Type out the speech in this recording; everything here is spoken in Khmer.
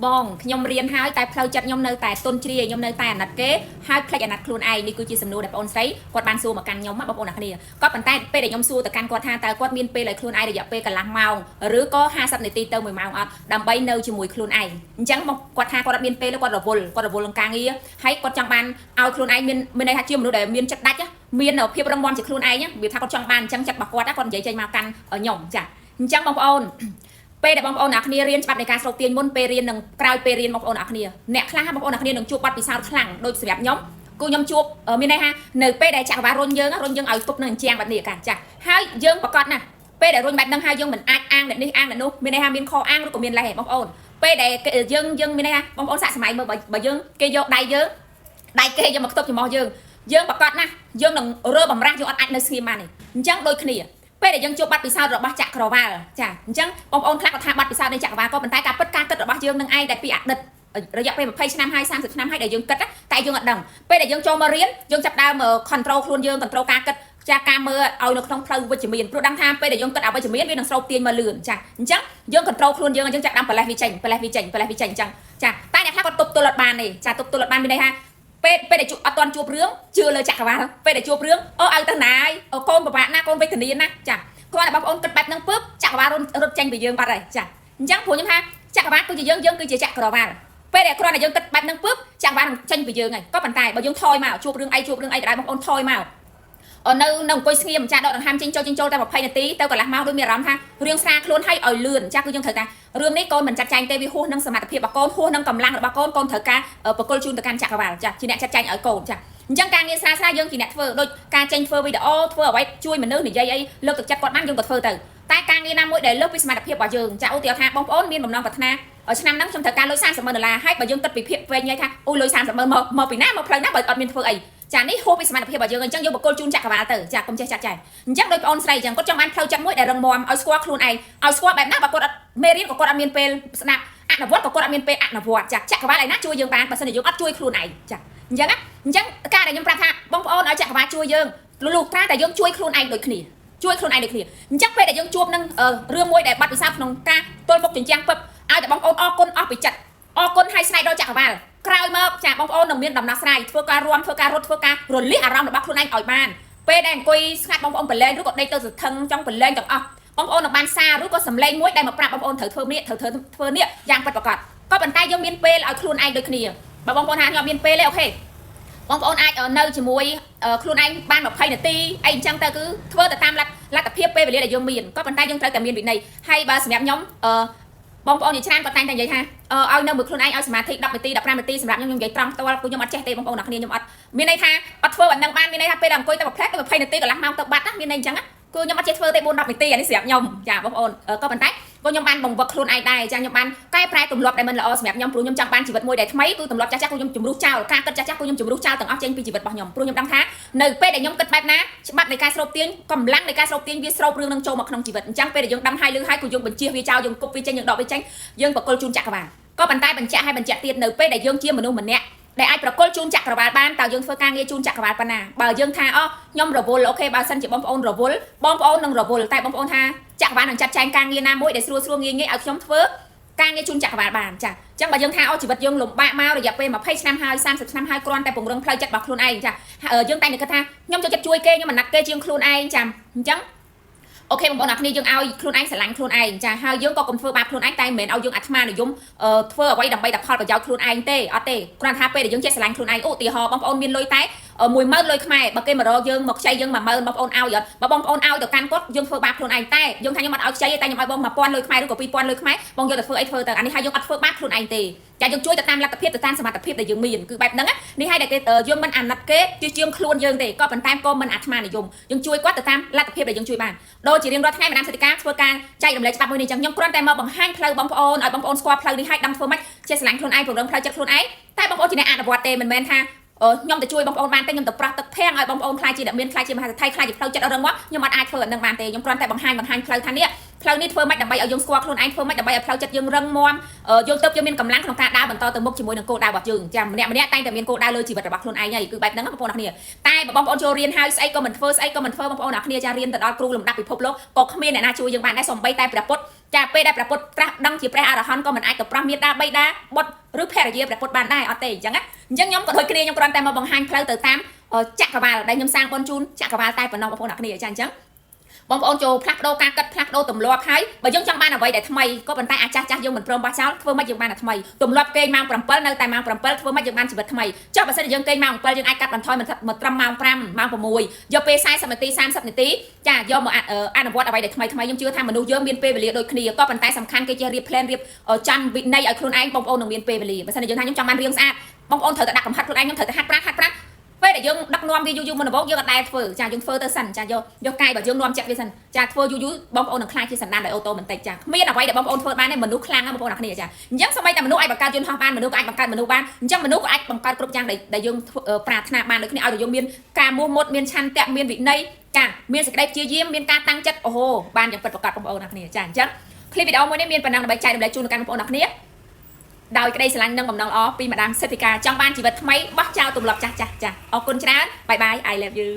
បងខ្ញុំរៀនហើយតែផ្លូវចិត្តខ្ញុំនៅតែទុនជ្រាយខ្ញុំនៅតែអាណិតគេហើយផ្លេចអាណិតខ្លួនឯងនេះគឺជាសំណួរដែលបងអូនស្រីគាត់បានសួរមកកាន់ខ្ញុំបងប្អូនអ្នកគ្នាក៏ប៉ុន្តែពេលដែលខ្ញុំសួរទៅកាន់គាត់ថាតើគាត់មានពេលឲ្យខ្លួនឯងរយៈពេលកន្លះម៉ោងឬក៏50នាទីទៅ1ម៉ោងអត់ដើម្បីនៅជាមួយខ្លួនឯងអញ្ចឹងបងគាត់ថាគាត់អត់មានពេលគាត់រវល់នឹងការងារហើយគាត់ចង់បានឲ្យខ្លួនឯងមានន័យថាជាមនុស្សដែលមានចិត្តដាច់មានភាពរឹងមាំជាខ្លួនឯងវាថាគាត់ចង់បានអញ្ចឹងចិត្តរបស់គាត់គាត់និយាយចេញមកកាន់ខ្ញុំចាអញ្ចឹងបងប្អូនពេលដែលបងប្អូនអ្នកគ្នារៀនច្បាប់នៃការស្រូបទាញមុនពេលរៀននឹងក្រោយពេលរៀនបងប្អូនអ្នកគ្នាអ្នកខ្លះបងប្អូនអ្នកគ្នានឹងជួបបាត់ពិសោធន៍ខ្លាំងដូចសម្រាប់ខ្ញុំគូខ្ញុំជួបមានន័យថានៅពេលដែលចក្រវាលរុញយើងឲ្យទប់នឹងអញ្ចាំងបែបនេះកាចាហើយយើងប្រកាសណាពេលដែលរុញបែបហ្នឹងហើយយើងមិនអាចអាងអ្នកនេះអាងអ្នកនោះមានន័យថាមានខអាងឬក៏មានលេសបងប្អូនពេលដែលយើងមានន័យថាបងប្អូនសាកសម័យមើលបើយើងគេយកដៃគេយកមកទប់ចំហយើងប្រកាសណាយើងនឹងរើបំរាស់យើងអត់អាចនៅស្ងៀមបានទេអញ្ចឹងដូចគ្នាពេលដែលយើងជួបបាត់ពិសោធន៍របស់ចក្រវាលចាអញ្ចឹងបងប្អូនខ្លះក៏ថាបាត់ពិសោធន៍នៃចក្រវាលក៏ប៉ុន្តែការពិតការគិតរបស់យើងនឹងឯងដែលពីអតីតរយៈពេល20ឆ្នាំហើយ30ឆ្នាំហើយដែលយើងគិតតែយើងអត់ដឹងពេលដែលយើងចូលមករៀនយើងចាប់ដើម control ខ្លួនយើង control ការគិតចាការមើលឲ្យនៅក្នុងផ្លូវវិជ្ជមានព្រោះដឹងថាពេលដែលយើងគិតអវិជ្ជមានវានឹងស្រូបទាញមកលឿនចាអញ្ចឹងយើង control ខ្លួនយើងអញ្ចឹងចាប់ដើមប្រលេះវាចេញអញ្ចឹងចាតែអ្នកខ្លះក៏ទប់ទល់អត់បានទេចាទប់ទល់អត់បានមានន័យថាពេលដែលអត់ទាន់ជួបរឿងជឿលើចក្រវាលពេលដែលជួបរឿងឲ្យទៅណាយកូនប្របាក់ណាកូនវេទនាណាចាគ្រាន់តែបងប្អូនគិតបែបហ្នឹងពឹបចក្រវាលរត់ចេញពីយើងបាត់ហើយចាអញ្ចឹងព្រោះខ្ញុំថាចក្រវាលគឺជាយើងគឺជាចក្រវាលពេលដែលគ្រាន់តែយើងគិតបែបហ្នឹងពឹបចក្រវាលនឹងចេញពីយើងហើយក៏ប៉ុន្តែបើយើងថយមកជួបរឿងអីដែលបងប្អូនថយមកនៅអង្គុយស្ងៀមចាដកដង្ហើមចេញចូលតែ20នាទីទៅកន្លះម៉ោងដូចមានអារម្មណ៍ថារឿងស្រាខ្លួនឲ្យលឿនចាគឺយើងត្រូវការរឿងនេះកូនមិនចាត់ចែងទេវាហួសនឹងសមត្ថភាពរបស់កូនហួសនឹងកម្លាំងរបស់កូនត្រូវការបកគលជូនទៅកាន់ចក្រវាលចាជាអ្នកចាត់ចែងឲ្យកូនចាអញ្ចឹងការងារស្រាលយើងជាអ្នកធ្វើដូចការចេញធ្វើវីដេអូធ្វើអ្វីជួយមនុស្សនិយាយអីលើកទឹកចិត្តគាត់បានយើងក៏ធ្វើទៅតែការងារណាមួយដែលលើសពីសមត្ថភាពរបស់យើងចាឧទាហរណ៍ថាបងប្អូនមានបំណងប្រាថ្នាឆ្នាំហ្នឹងខ្ញុំត្រូវការលុយ$30,000ហើយបើយើងគិតពីភាពវែងញ៉ៃថាអូលុយ$30,000មកពីណាមកផ្លូវណាបើអត់មានធ្វើអីចានេះហួសពីសមត្ថភាពរបស់យើងអញ្ចឹងយើងបកគលជូនចក្រវាលទៅចាកុំចេះចាត់ចែងអញ្ចឹងដូចបងអូនស្រីអញ្ចឹងគាត់ចង់បានផ្លូវចិត្តមួយដែលរឹងមាំឲ្យស្គាល់ខ្លួនឯងឲ្យស្គាល់បែបណាបើគាត់អត់មេរៀនក៏គាត់អត់មានពេលស្ដាប់អនុវត្តក៏គាត់អត់មានពេលអនុវត្តចាចក្រវាលឯណាជួយយើងបានបើសិនជាយើងអត់ជួយខ្លួនឯងចាអញ្ចឹងការដែលខ្ញុំប្រាប់ថាបងប្អូនឲ្យចក្រវាលជួយយើងលុះត្រាតែយើងជួយខ្លួនឯងដូចគ្នាអញ្ចឹងពេលដែលយើងជួបនឹងរឿងមួយដែលបាត់ពិសោធន៍ក្នុងការទល់មុខជញ្ជាំងពឹបឲ្យតែបងប្អូនអរគុណអស់ពីចិត្តអរគុណឲ្យស្នេហ៍ដល់ចក្រវាលក្រោយមកចាបងប្អូននឹងមានដំណោះស្រាយធ្វើការរួមធ្វើការរត់ធ្វើការរលាកអារម្មណ៍របស់ខ្លួនឯងឲ្យបានពេលដែលអង្គុយស្ងាត់បងប្អូនប្រឡែងឬក៏ដេកទៅសន្ធឹងចង់ប្រឡែងទាំងអស់បងប្អូននឹងបានសារឬក៏សម្លេងមួយដែលមកប្រាប់បងប្អូនត្រូវធ្វើនេះត្រូវធ្វើនេះយ៉ាងពិតប្រាកដក៏ប៉ុន្តែយើងមានពេលឲ្យខ្លួនឯងដូចគ្នាបើបងប្អូនថាខ្ញុំមានពេលទេអូខេបងប្អូនអាចនៅជាមួយខ្លួនឯងបាន20នាទីអីអញ្ចឹងទៅគឺធ្វើទៅតាមលទ្ធភាពពេលវេលាដែលយើងមានក៏ប៉ុន្តែយើងត្រូវតែមានវិន័យហើយបើសម្រាប់ខ្ញុំបងប្អូនជាច្រើនគាត់តែងតែនិយាយថាឲ្យនៅមួយខ្លួនឯងឲ្យសមាធិ10នាទី15នាទីសម្រាប់ខ្ញុំនិយាយត្រង់ផ្ទាល់ខ្ញុំអត់ចេះទេបងប្អូនអ្នកគ្នាខ្ញុំអត់មានន័យថាអត់ធ្វើអានឹងបានមានន័យថាពេលអង្គុយតែមួយផ្លែតទៅ20នាទីកន្លះម៉ោងទៅបាត់ណាមានន័យអញ្ចឹងគឺខ្ញុំអត់ចេះធ្វើទេ4-10នាទីអានេះសម្រាប់ខ្ញុំចាបងប្អូនក៏ប៉ុន្តែខ្ញុំបានបង្វឹកខ្លួនឯងដែរចាខ្ញុំបានកែប្រែទម្លាប់ដែលមិនល្អសម្រាប់ខ្ញុំព្រោះខ្ញុំចង់បានជីវិតមួយដែលថ្មីគឺទម្លាប់ចាស់ៗខ្ញុំជំរុះចោលការគិតចាស់ៗខ្ញុំជំរុះចោលទាំងអស់ចេញពីជីវិតរបស់ខ្ញុំព្រោះខ្ញុំដឹងថានៅពេលដែលខ្ញុំគិតបែបណាច្បាប់នៃការស្រូបទាញកម្លាំងនៃការស្រូបទាញវាស្រូបរឿងនឹងចូលមកក្នុងជីវិតអញ្ចឹងពេលដែលយើងដឹងហើយលឺហើយគឺយើងបញ្ជៀសវាចោលយើងគប់វាចេញយើងដកវាចេញយើងបកគលជូនចក្រវាលក៏ប៉ុន្តែបញ្ជាក់ទៀតនៅពេលដែលយើងជាមនុស្សម្នាក់ដែលអាចប្រកល់ជូនចក្រវាលបានតើយើងធ្វើការងារជូនចក្រវាលប៉ុណ្ណាបើយើងថាខ្ញុំរវល់អូខេបើសិនជាបងប្អូនរវល់បងប្អូននឹងរវល់តែបងប្អូនថាចក្រវាលនឹងចាត់ចែងការងារណាមួយដែលស្រួលងាយឲ្យខ្ញុំធ្វើការងារជូនចក្រវាលបានចាអញ្ចឹងបើយើងថាជីវិតយើងលំបាកមករយៈពេល20ឆ្នាំហើយ30ឆ្នាំហើយគ្រាន់តែពង្រឹងផ្លូវចិត្តរបស់ខ្លួនឯងចាយើងតែងតែគិតថាខ្ញុំចូលចិត្តជួយគេខ្ញុំមិនណាត់គេជាងខ្លួនឯងចាអញ្ចឹងអូខេបងប្អូនអ្នកគ្នាយើងឲ្យខ្លួនឯងស្រឡាញ់ខ្លួនឯងចាហើយយើងក៏កុំធ្វើបាបខ្លួនឯងតែមិនមែនឲ្យយើងអាត្មានិយមធ្វើអ្វីដើម្បីតែផលប្រយោជន៍ខ្លួនឯងទេអត់ទេគ្រាន់ថាពេលដែលយើងចេះស្រឡាញ់ខ្លួនឯងឧទាហរណ៍បងប្អូនមានលុយតែ10000លុយខ្មែរបើគេមករកយើងមកខ្ចីយើង10000បងប្អូនឲ្យអត់បើបងប្អូនឲ្យទៅកាន់គាត់យើងធ្វើបាបខ្លួនឯងតែយើងថាខ្ញុំអត់ឲ្យខ្ចីទេតែខ្ញុំឲ្យបង1000លុយខ្មែរឬក៏2000លុយខ្មែរបងយកទៅធ្វើអីធ្វើទៅអានេះហើយយើងអត់ធ្វើបាបខ្លួនឯងទេចាយើងជួយទៅតាមលទ្ធភាពទៅតាមសមត្ថភាពដែលយើងមានគឺបែបហ្នឹងនេះហើយដែលគេយើងមិនអាណិតគេជាជាងខ្លួនយើងទេក៏ប៉ុន្តែក៏មិនអាត្មានិយមយើងជួយគាត់ទៅតាមលទ្ធភាពដែលយើងជួយបានដូចជារៀងរាល់ថ្ងៃម្ដងសិទ្ធិការធ្វើការចែករំលែកច្បាប់មួយនេះអញ្ចឹងខ្ញុំគ្រាន់តែមកបង្ហាញផ្លូវបងប្អូនឲ្យបងប្អូនស្គាល់ផ្លូវនេះហើយដឹងធ្វើម៉េចចេះស្រឡាញ់ខ្លួនឯងពង្រឹងផ្លូវចិត្តខ្លួនឯងតែបងប្អូនជាអ្នកអនុវត្តទេមិនមែនថាខ្ញុំទៅជួយបងប្អូនបានទេខ្ញុំទៅប្រោះទឹកធាងឲ្យបងប្អូនខ្លាចជាអ្នកមានខ្លាចជាមហាសេដ្ឋីខ្លាចជាផ្លូវចិត្តរឹងមាំខ្ញុំអត់អាចធ្វើអានឹងបានទេខ្ញុំគ្រាន់តែបង្ហាញផ្លូវថានេះ ផ្លូវនេះធ្វើមិនដើម្បីឲ្យយើងស្គាល់ខ្លួនឯងធ្វើមិនដើម្បីឲ្យផ្លូវចិត្តយើងរឹងមាំយើងទៅយើងមានកម្លាំងក្នុងការដើរបន្តទៅមុខជាមួយនឹងគោលដៅរបស់យើងចាម្នាក់តែងតែមានគោលដៅលើជីវិតរបស់ខ្លួនឯងហើយគឺបែបហ្នឹងបងប្អូនអរគ្នាតែបងប្អូនចូលរៀនហើយស្អីក៏មិនធ្វើបងប្អូនអរគ្នាចារៀនទៅដល់គ្រូលំដាប់ពិភពលោកក៏គ្មានអ្នកណាជួយយើងបានដែរសូម្បីតែព្រះពុទ្ធចាពេលដែលព្រះពុទ្ធត្រាស់ដឹងជាព្រះអរហន្តក៏មិនអាចទៅប្រោះមេដាបៃតាបុត្រឬភរិយាព្រះពុទ្ធបានដែរអត់ទេអញ្ចឹងខ្ញុំក៏ដូចគ្នាខ្ញុំគ្រាន់តែមកបង្ហាញផ្លូវទៅតាមចក្រវាលដែលខ្ញុំសាងបនជូនចក្រវាលតែប៉ុណ្ណោះបងប្អូនអរគ្នាចាអញ្ចឹងបងប្អូនចូលផ្លាស់ប្ដូរការគិតផ្លាស់ប្ដូរទម្លាប់ហើយបើយើងចង់បានអ្វីដែលថ្មីក៏ប៉ុន្តែអាចាស់យើងមិនព្រមបោះចោលធ្វើម៉េចយើងបានតែថ្មីទម្លាប់គេងម៉ោង7នៅតែម៉ោង7ធ្វើម៉េចយើងបានជីវិតថ្មីចុះបើសិនជាយើងគេងម៉ោង7យើងអាចកាត់បន្ថយមកត្រឹមម៉ោង5ម៉ោង6យកពេល40នាទី30នាទីចាយកមកអនុវត្តអ្វីដែលថ្មីខ្ញុំជឿថាមនុស្សយើងមានពេលវេលាដូចគ្នាក៏ប៉ុន្តែសំខាន់គេចេះរៀប plan រៀបចាំវិន័យឲ្យខ្លួនឯងបងប្អូននឹងមានពេលវេលាបើសិនជាយើងថាខ្ញុំចង់បានរាងស្អាតបងប្អូនត្រូវតែដាក់កំហិតខ្លួនឯងខ្ញុំត្រូវតែហាត់ប្រាក់ពេលដែលយើងដឹកនាំវាយូរមុនដំបូងយើងអត់ដែលធ្វើចាយើងធ្វើទៅសិនចាយកកាយរបស់យើងនាំចិត្តវាសិនចាធ្វើយូរបងប្អូននឹងខ្លាចជាសណ្ដានដោយអូតូម៉ាទិកចាគ្មានអ្វីដែលបងប្អូនធ្វើបានទេមនុស្សខ្លាំងណាស់បងប្អូនអរគ្នាចាអញ្ចឹងសូម្បីតែមនុស្សអាចបង្កើតយន្តហោះបានមនុស្សក៏អាចបង្កើតមនុស្សបានអញ្ចឹងមនុស្សក៏អាចបង្កើតគ្រប់យ៉ាងដែលយើងប្រាថ្នាបានដូចគ្នាឲ្យយើងមានការមោះមុតមានឆន្ទៈមានវិន័យចាមានសេចក្តីព្យាយាមមានការតាំងចិត្តអូហូបានយ៉ាងពិតប្រាកដបងប្អូនអរគ្នាចាអញ្ចឹងคลิปវីដេអូមួយនេះមានប៉ុណ្ណឹងដើម្បីចែករំលែកជូនដល់បងប្អូនអរគ្នាដោយក្តីស្រឡាញ់និងបំណងល្អពីម្ដាមសេដ្ឋីកាចង់បានជីវិតថ្មីបោះចោលទម្លាប់ចាស់អរគុណច្រើនបាយ I love you